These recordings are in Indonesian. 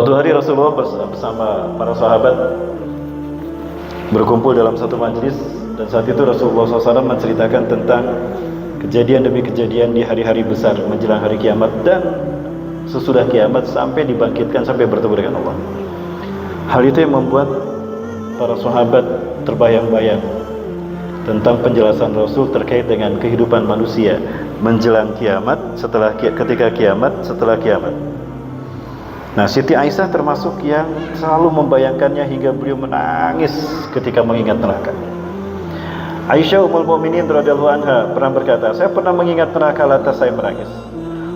Suatu hari Rasulullah bersama para sahabat berkumpul dalam satu majelis, dan saat itu Rasulullah SAW menceritakan tentang kejadian demi kejadian di hari-hari besar menjelang hari kiamat dan sesudah kiamat sampai dibangkitkan, sampai bertemu dengan Allah. Hal itu yang membuat para sahabat terbayang-bayang tentang penjelasan Rasul terkait dengan kehidupan manusia menjelang kiamat, ketika kiamat, setelah kiamat. Nah, Siti Aisyah termasuk yang selalu membayangkannya hingga beliau menangis ketika mengingat neraka. Aisyah Ummul Mukminin radhiyallahu anha pernah berkata, saya pernah mengingat neraka lantas saya menangis.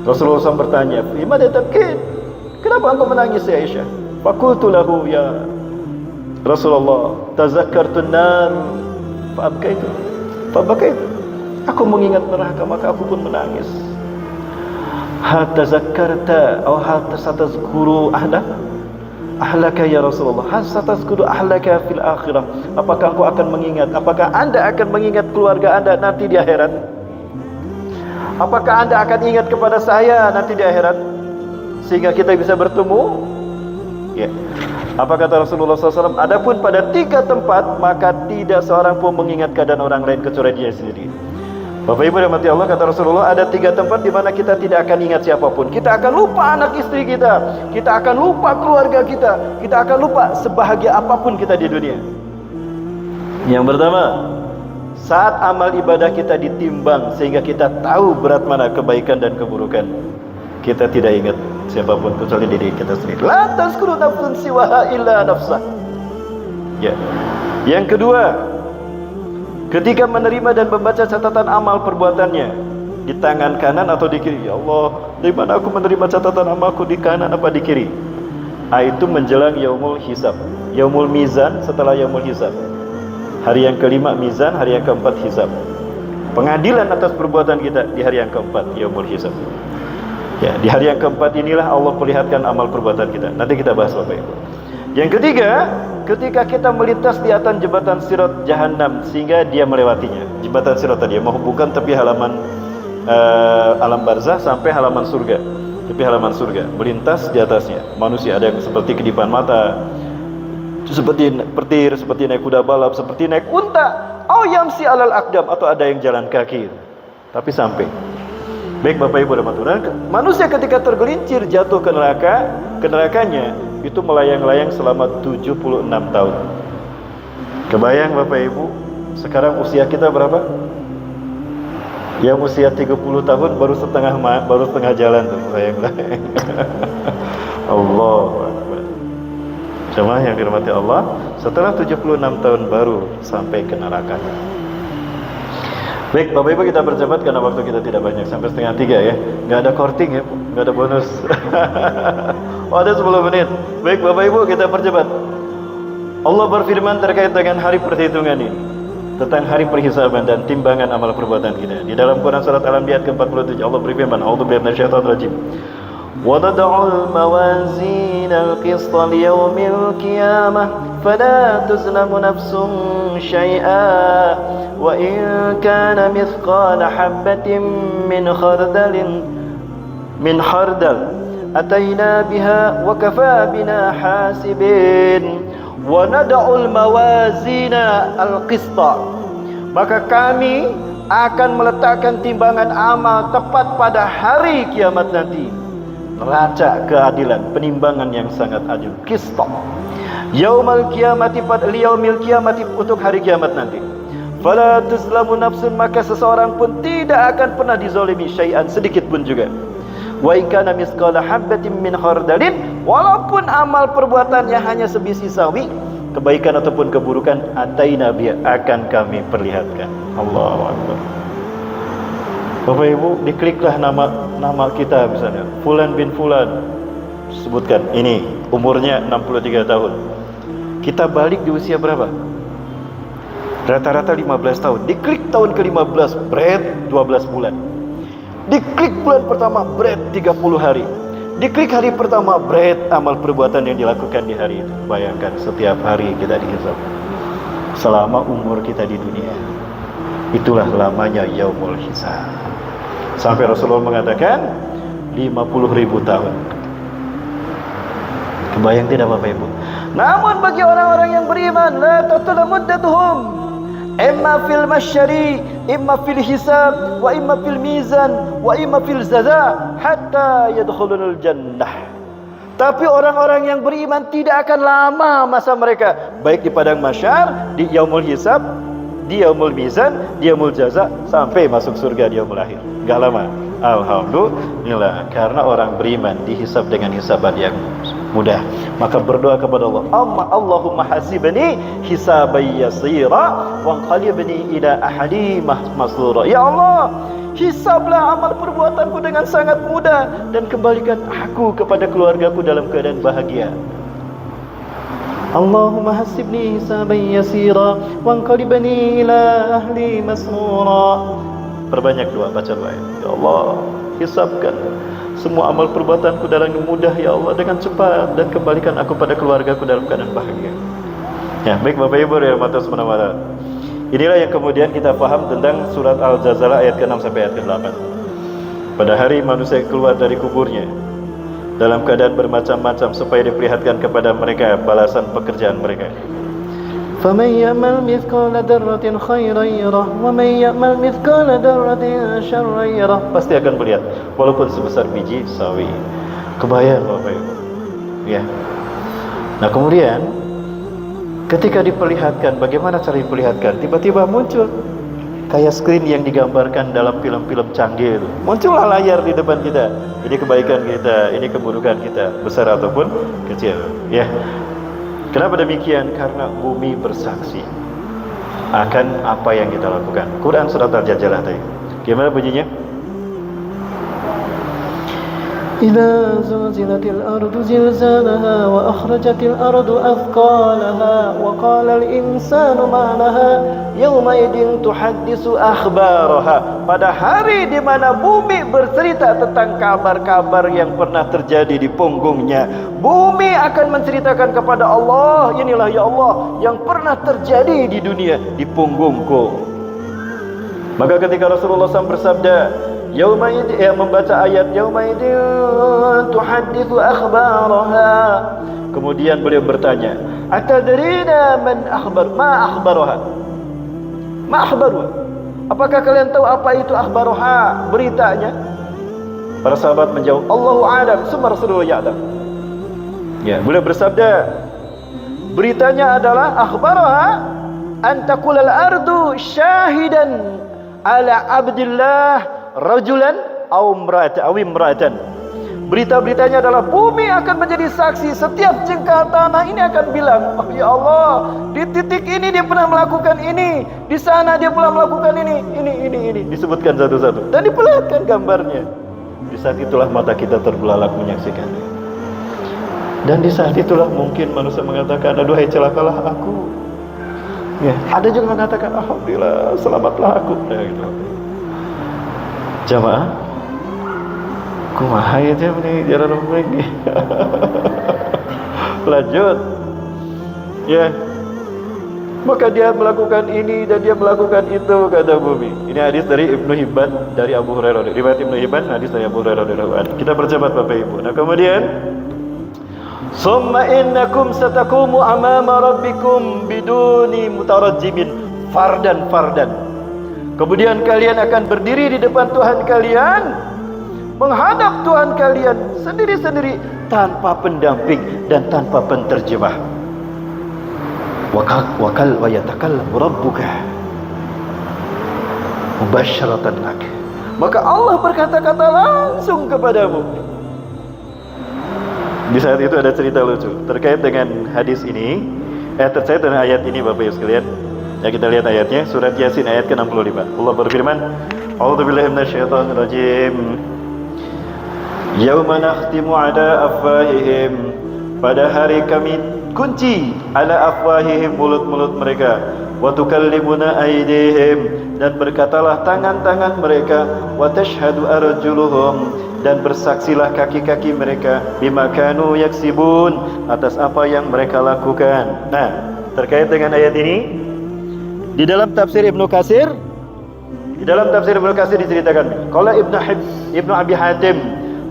Rasulullah SAW bertanya, "Limadha tabkin?" Kenapa engkau menangis ya Aisyah? Faqultu lahu, ya Rasulullah, tazakkartun nar fabakaitu. Aku mengingat neraka maka aku pun menangis. Hal tazakkarta atau hal satazkuru ahlaka ya Rasulullah, hal satazkuru ahlaka fil akhirah. Apakah engkau akan mengingat, apakah anda akan mengingat keluarga anda nanti di akhirat? Apakah anda akan ingat kepada saya nanti di akhirat sehingga kita bisa bertemu? Ya. Apa kata Rasulullah SAW? Adapun pada 3 tempat maka tidak seorang pun mengingat keadaan orang lain kecuali dia sendiri. Bapak Ibu rahmati Allah, kata Rasulullah, ada 3 tempat di mana kita tidak akan ingat siapapun. Kita akan lupa anak istri kita, kita akan lupa keluarga kita akan lupa sebahagia apapun kita di dunia. Yang pertama, saat amal ibadah kita ditimbang sehingga kita tahu berat mana kebaikan dan keburukan, kita tidak ingat siapapun kecuali diri kita sendiri. La tazkuru nafsun siwaha illa nafsah. Ya. Yang kedua, ketika menerima dan membaca catatan amal perbuatannya di tangan kanan atau di kiri. Ya Allah, di mana aku menerima catatan amalku, di kanan apa di kiri? Itu menjelang yaumul hisab, yaumul mizan, setelah yaumul hisab. Hari yang kelima mizan, hari yang keempat hisab. Pengadilan atas perbuatan kita di hari yang keempat, yaumul hisab. Ya, di hari yang keempat inilah Allah perlihatkan amal perbuatan kita. Nanti kita bahas Bapak Ibu. Yang ketiga, ketika kita melintas di atas jembatan Sirat Jahannam sehingga dia melewatinya. Jembatan Sirat tadi menghubungkan tepi halaman alam barzah sampai halaman surga. Tepi halaman surga, melintas di atasnya. Manusia ada yang seperti kedipan mata, seperti petir, seperti naik kuda balap, seperti naik unta, au yamsi alal aqdam, atau ada yang jalan kaki. Tapi sampai. Baik Bapak Ibu dan manusia ketika tergelincir jatuh ke nerakanya itu melayang-layang selama 76 tahun. Kebayang Bapak Ibu, sekarang usia kita berapa? Yang usia 30 tahun baru setengah jalan tuh, layang-layang. Allahu Akbar. Jemaah yang dirahmati Allah, setelah 76 tahun baru sampai ke neraka. Baik Bapak Ibu, kita percepat karena waktu kita tidak banyak, sampai 2:30 ya. Nggak ada korting ya, nggak ada bonus. Oh, ada 10 menit. Baik Bapak Ibu, kita percepat. Allah berfirman terkait dengan hari perhitungan ini, tentang hari perhisaban dan timbangan amal perbuatan kita. Di dalam Quran surat Al-Anbiya ke-47 Allah berfirman, A'udzubillahi minasyaitonir rajim. وَنَضَعُ الْمَوَازِينَ الْقِسْطَ لِيَوْمِ الْقِيَامَةِ فَلَا تُظْلَمُ نَفْسٌ شَيْئًا وَإِنْ كَانَ مِثْقَالَ حَبَّةٍ مِنْ خَرْدَلٍ أَتَيْنَا بِهَا وَكَفَى بِنَا حَاسِبِينَ وَنَضَعُ الْمَوَازِينَ الْقِسْطَ. Maka kami akan meletakkan timbangan amal tepat pada hari kiamat nanti. Neraca keadilan, penimbangan yang sangat adil. Qisṭ. Yaumil qiyamati liyaumil qiyamati, untuk hari kiamat nanti. Fala tuzlamu nafsun, maka seseorang pun tidak akan pernah dizalimi syai'an, sedikit pun juga. Wa in kana misqala habatin min khardalin, walaupun amal perbuatannya hanya sebiji sawi, kebaikan ataupun keburukan, ataina bi, akan kami perlihatkan. Allahu Akbar. Bapak Ibu, dikliklah nama kita misalnya, Fulan bin Fulan, sebutkan ini umurnya 63 tahun. Kita balik di usia berapa? Rata-rata 15 tahun. Diklik tahun ke-15, berat 12 bulan. Diklik bulan pertama, berat 30 hari. Diklik hari pertama, berat amal perbuatan yang dilakukan di hari itu. Bayangkan setiap hari kita dihisab selama umur kita di dunia. Itulah lamanya yaumul hisab. Sampai Rasulullah mengatakan 50.000 tahun. Kebayang tidak Bapak Ibu? Namun bagi orang-orang yang beriman, la tatala muddatuhum imma fil masyari, imma fil hisab, wa imma fil mizan, wa imma fil jaza hatta yadkhulul jannah. Tapi orang-orang yang beriman tidak akan lama masa mereka, baik di padang mahsyar, di yaumul hisab, di yaumul mizan, di yaumul jaza, sampai masuk surga di yaumul akhir. Enggak lama. Alhamdulillah, karena orang beriman dihisab dengan hisaban yang mudah. Maka berdoa kepada Allah, Allahumma hasibni hisaban yasira wa qalibni ila ahli masrura. Ya Allah, hisablah amal perbuatanku dengan sangat mudah dan kembalikan aku kepada keluargaku dalam keadaan bahagia. Allahumma hasibni hisaban yasira wa qalibni ila ahli masrura. Perbanyak doa, baca doa. Ya Allah, hisabkan semua amal perbuatanku dalam mudah ya Allah, dengan cepat, dan kembalikan aku pada keluargaku dalam keadaan bahagia. Ya, baik Bapak Ibu yang dirahmati Allah. Inilah yang kemudian kita paham tentang surat Al-Zalzalah ayat ke-6 sampai ayat ke-8. Pada hari manusia keluar dari kuburnya dalam keadaan bermacam-macam supaya diperlihatkan kepada mereka balasan pekerjaan mereka. فَمَنْ يَعْمَلْ مِثْقَالَ ذَرَّةٍ خَيْرًا يَرَهُ وَمَنْ يَعْمَلْ مِثْقَالَ ذَرَّةٍ شَرًّا يَرَهُ. Pasti akan melihat walaupun sebesar biji sawi. Kebayang Bapak Ibu. Ya. Nah, kemudian ketika diperlihatkan, bagaimana cara diperlihatkan? Tiba-tiba muncul kayak screen yang digambarkan dalam film-film canggih itu. Muncullah layar di depan kita. Ini kebaikan kita, ini keburukan kita, besar ataupun kecil. Ya. Kenapa demikian? Karena bumi bersaksi akan apa yang kita lakukan. Quran surat Al-Zalzalah tadi. Gimana bunyinya? إذا زلزلت الأرض زلزالها وأخرجت الأرض أثقالها وقال الإنسان ما لها يومئذ تحدث أخبارها. Pada hari di mana bumi bercerita tentang kabar-kabar yang pernah terjadi di punggungnya, bumi akan menceritakan kepada Allah, inilah ya Allah yang pernah terjadi di dunia di punggungku. Maka ketika Rasulullah SAW bersabda, Yaumaidin, membaca ayat Yaumaidin tuhadditsu akhbaraha. Kemudian beliau bertanya, atadrina man akhbar ma akhbaraha? Ma akhbaruha? Apakah kalian tahu apa itu akhbaraha, beritanya? Para sahabat menjawab, Allahu a'lam, summa Rasulullah ya'lam. Ya, beliau bersabda, beritanya adalah akhbaraha an taqulal ardu syahidan ala abdillah rajulan aw imra'atan. Berita-beritanya adalah bumi akan menjadi saksi. Setiap jengkal tanah ini akan bilang, oh ya Allah, di titik ini dia pernah melakukan ini, di sana dia pernah melakukan ini. Disebutkan satu-satu dan diperlihatkan gambarnya. Di saat itulah mata kita terbelalak menyaksikannya. Dan di saat itulah mungkin manusia mengatakan, aduhai celakalah aku. Ya, ada juga mengatakan, alhamdulillah selamatlah aku. Ya, gitu. Jamaah, kumaha ya ini jalan ini. Lanjut. Ya. Maka dia melakukan ini dan dia melakukan itu, kata bumi. Ini hadis dari Ibnu Hibban dari Abu Hurairah. Riwayat Ibnu Hibban, hadis dari Abu Hurairah. Kita percepat Bapak Ibu. Nah, kemudian summa innakum satakumu amama rabbikum biduni mutarajjimin fardan. Kemudian kalian akan berdiri di depan Tuhan kalian, menghadap Tuhan kalian sendiri-sendiri tanpa pendamping dan tanpa penterjemah. Wakal wa yatakallamu rabbuka mubasyaratan lak. Maka Allah berkata-kata langsung kepadamu. Di saat itu ada cerita lucu terkait dengan hadis ini, terkait dengan ayat ini Bapak Ibu sekalian. Ya, kita lihat ayatnya, surat Yasin ayat ke-65. Allah berfirman, A'udzubillahi minasyaitonir rajim. Yauma nakhtimu ala afwahihim. Pada hari kami kunci ala afwahihim, mulut-mulut mereka. Wa tukallimuna aydihim, dan berkatalah tangan-tangan mereka. Wa tashhadu arjuluhum, dan bersaksilah kaki-kaki mereka. Bima kanu yaksibun, atas apa yang mereka lakukan. Nah, terkait dengan ayat ini, di dalam tafsir Ibnu Katsir diceritakan, qala Ibnu Abi Hatim,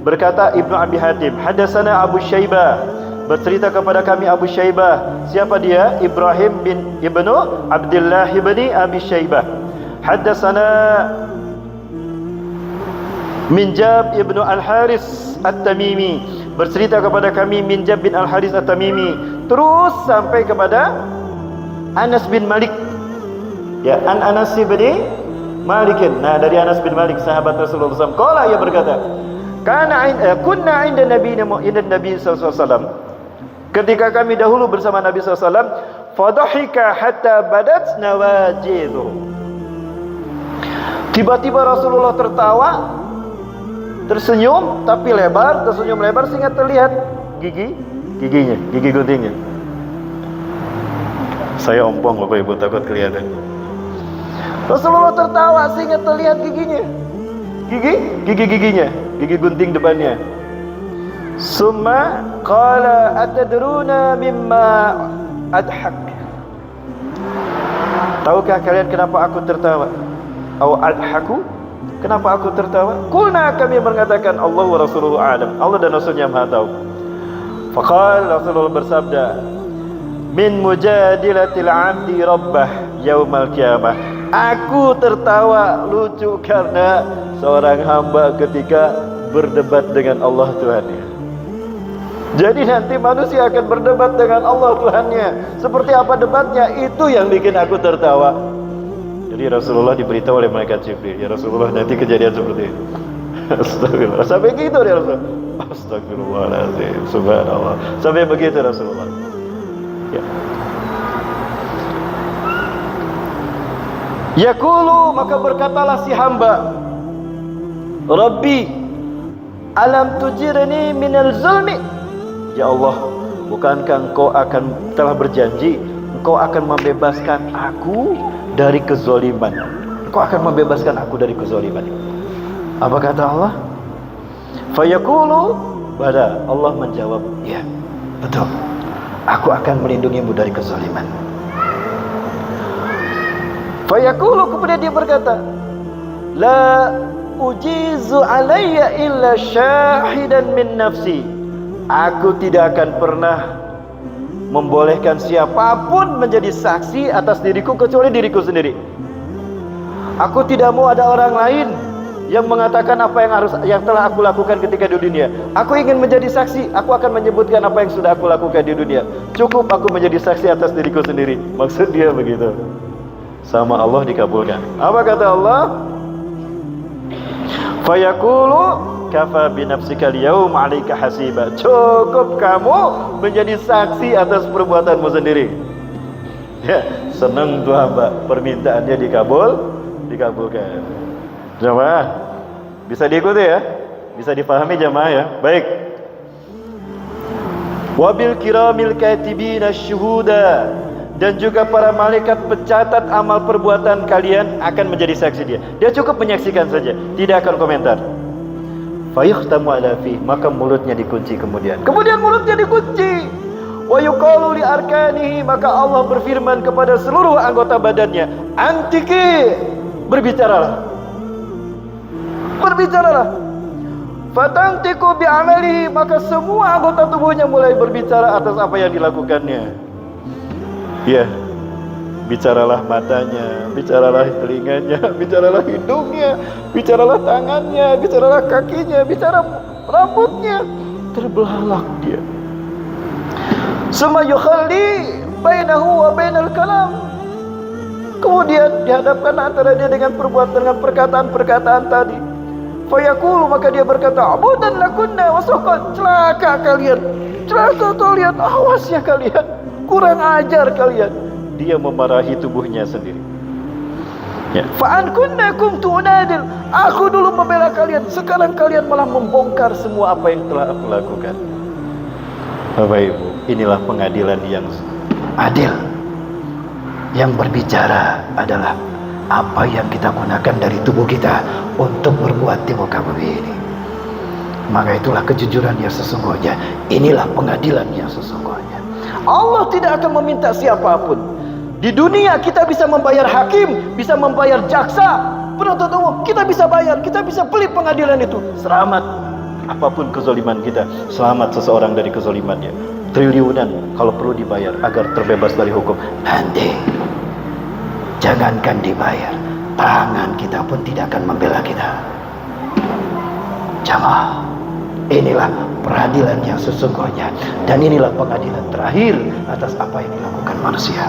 berkata Ibnu Abi Hatim, hadatsana Abu Syaibah, bercerita kepada kami Abu Syaibah. Siapa dia? Ibrahim bin Ibnu Abdullah bin Abi Syaibah. Haddatsana Minjab ibnu Al-Haris At-Tamimi, bercerita kepada kami Minjab bin Al-Haris At-Tamimi, terus sampai kepada Anas bin Malik. Ya, Anas bin Malik. Nah, dari Anas bin Malik sahabat Rasulullah SAW. Qala, ia berkata, kunna inda Nabi sallallahu alaihi wasallam. Ketika kami dahulu bersama Nabi sallallahu alaihi wasallam, fadhahika hatta badat nawajidhu. Tiba-tiba Rasulullah tertawa, tersenyum tapi lebar, tersenyum lebar sehingga terlihat giginya, gigi guntingnya. Saya ompong Bapak Ibu, takut kelihatan. Rasulullah tertawa sehingga terlihat giginya. Giginya, gigi gunting depannya. Summa qala atadruna mimma adhak. Tahukah kalian kenapa aku tertawa? Aw adhaku? Kenapa aku tertawa? Qulna, kami mengatakan Allah wa Rasulullah a'lam. Allah dan Rasulnya Maha tahu. Faqala, Rasulullah bersabda, min mujadilatil 'abdi rabbah yaumal qiyamah. Aku tertawa lucu karena seorang hamba ketika berdebat dengan Allah Tuhannya. Jadi nanti manusia akan berdebat dengan Allah Tuhannya. Seperti apa debatnya? Itu yang bikin aku tertawa. Jadi Rasulullah diberitahu oleh malaikat Jibril, ya Rasulullah nanti kejadian seperti itu. Astagfirullah. Sampai gitu dia Rasulullah. Astagfirullahaladzim. Subhanallah. Sampai begitu Rasulullah. Ya. Yaqulu, maka berkatalah si hamba, Rabbi, alam tujirni minal zulmi. Ya Allah, bukankah engkau telah berjanji engkau akan membebaskan aku dari kezaliman. Engkau akan membebaskan aku dari kezaliman. Apa kata Allah? Fayaqulu, bala. Allah menjawab, ya, betul. Aku akan melindungimu dari kezaliman. Fayaqulu, kemudian dia berkata, la ujizu alayya illa syahidan min nafsi. Aku tidak akan pernah membolehkan siapapun menjadi saksi atas diriku kecuali diriku sendiri. Aku tidak mau ada orang lain yang mengatakan apa yang telah aku lakukan ketika di dunia. Aku ingin menjadi saksi. Aku akan menyebutkan apa yang sudah aku lakukan di dunia. Cukup aku menjadi saksi atas diriku sendiri. Maksud dia begitu. Sama Allah dikabulkan. Apa kata Allah? Fayaqulu kafa binafsika al-yawm 'alaika hasiba. Cukup kamu menjadi saksi atas perbuatanmu sendiri. Ya, senang tuh hamba, permintaannya dikabulkan. Jamaah, bisa diikuti ya? Bisa dipahami jamaah ya? Baik. Wabil kiramil katibina syuhuda, dan juga para malaikat pencatat amal perbuatan kalian akan menjadi saksi dia. Dia cukup menyaksikan saja, tidak akan komentar. Fayukhtamu ala fi, maka mulutnya dikunci kemudian mulutnya dikunci. Wa yuqalu li arkanihi, maka Allah berfirman kepada seluruh anggota badannya, antiki, berbicaralah. Fatantiku bi amalihi, maka semua anggota tubuhnya mulai berbicara atas apa yang dilakukannya. Ya, bicaralah matanya, bicaralah telinganya, bicaralah hidungnya, bicaralah tangannya, bicaralah kakinya, bicara rambutnya. Terbelalak dia. Summa yukhalli bainahu wa bainal kalam. Kemudian dihadapkan antara dia dengan perkataan-perkataan tadi. Fayaqulu, maka dia berkata, abudan lakunna wasaqat. Celaka kalian, awasnya kalian, kurang ajar kalian. Dia memarahi tubuhnya sendiri. Ya. Fa'an kunna kuntu unadil. Aku dulu membela kalian, sekarang kalian malah membongkar semua apa yang telah aku lakukan. Bapak Ibu, inilah pengadilan yang adil. Yang berbicara adalah apa yang kita gunakan dari tubuh kita untuk berbuat di muka bumi ini. Maka itulah kejujuran yang sesungguhnya. Inilah pengadilan yang sesungguhnya. Allah tidak akan meminta siapapun. Di dunia kita bisa membayar hakim, bisa membayar jaksa, penuntut umum, kita bisa bayar, kita bisa beli pengadilan itu. Selamat apapun kezaliman kita, selamat seseorang dari kezalimannya. triliunan kalau perlu dibayar agar terbebas dari hukum. Nanti jangankan dibayar, tangan kita pun tidak akan membela kita. Jamaah, inilah peradilan yang sesungguhnya, dan inilah pengadilan terakhir atas apa yang dilakukan manusia.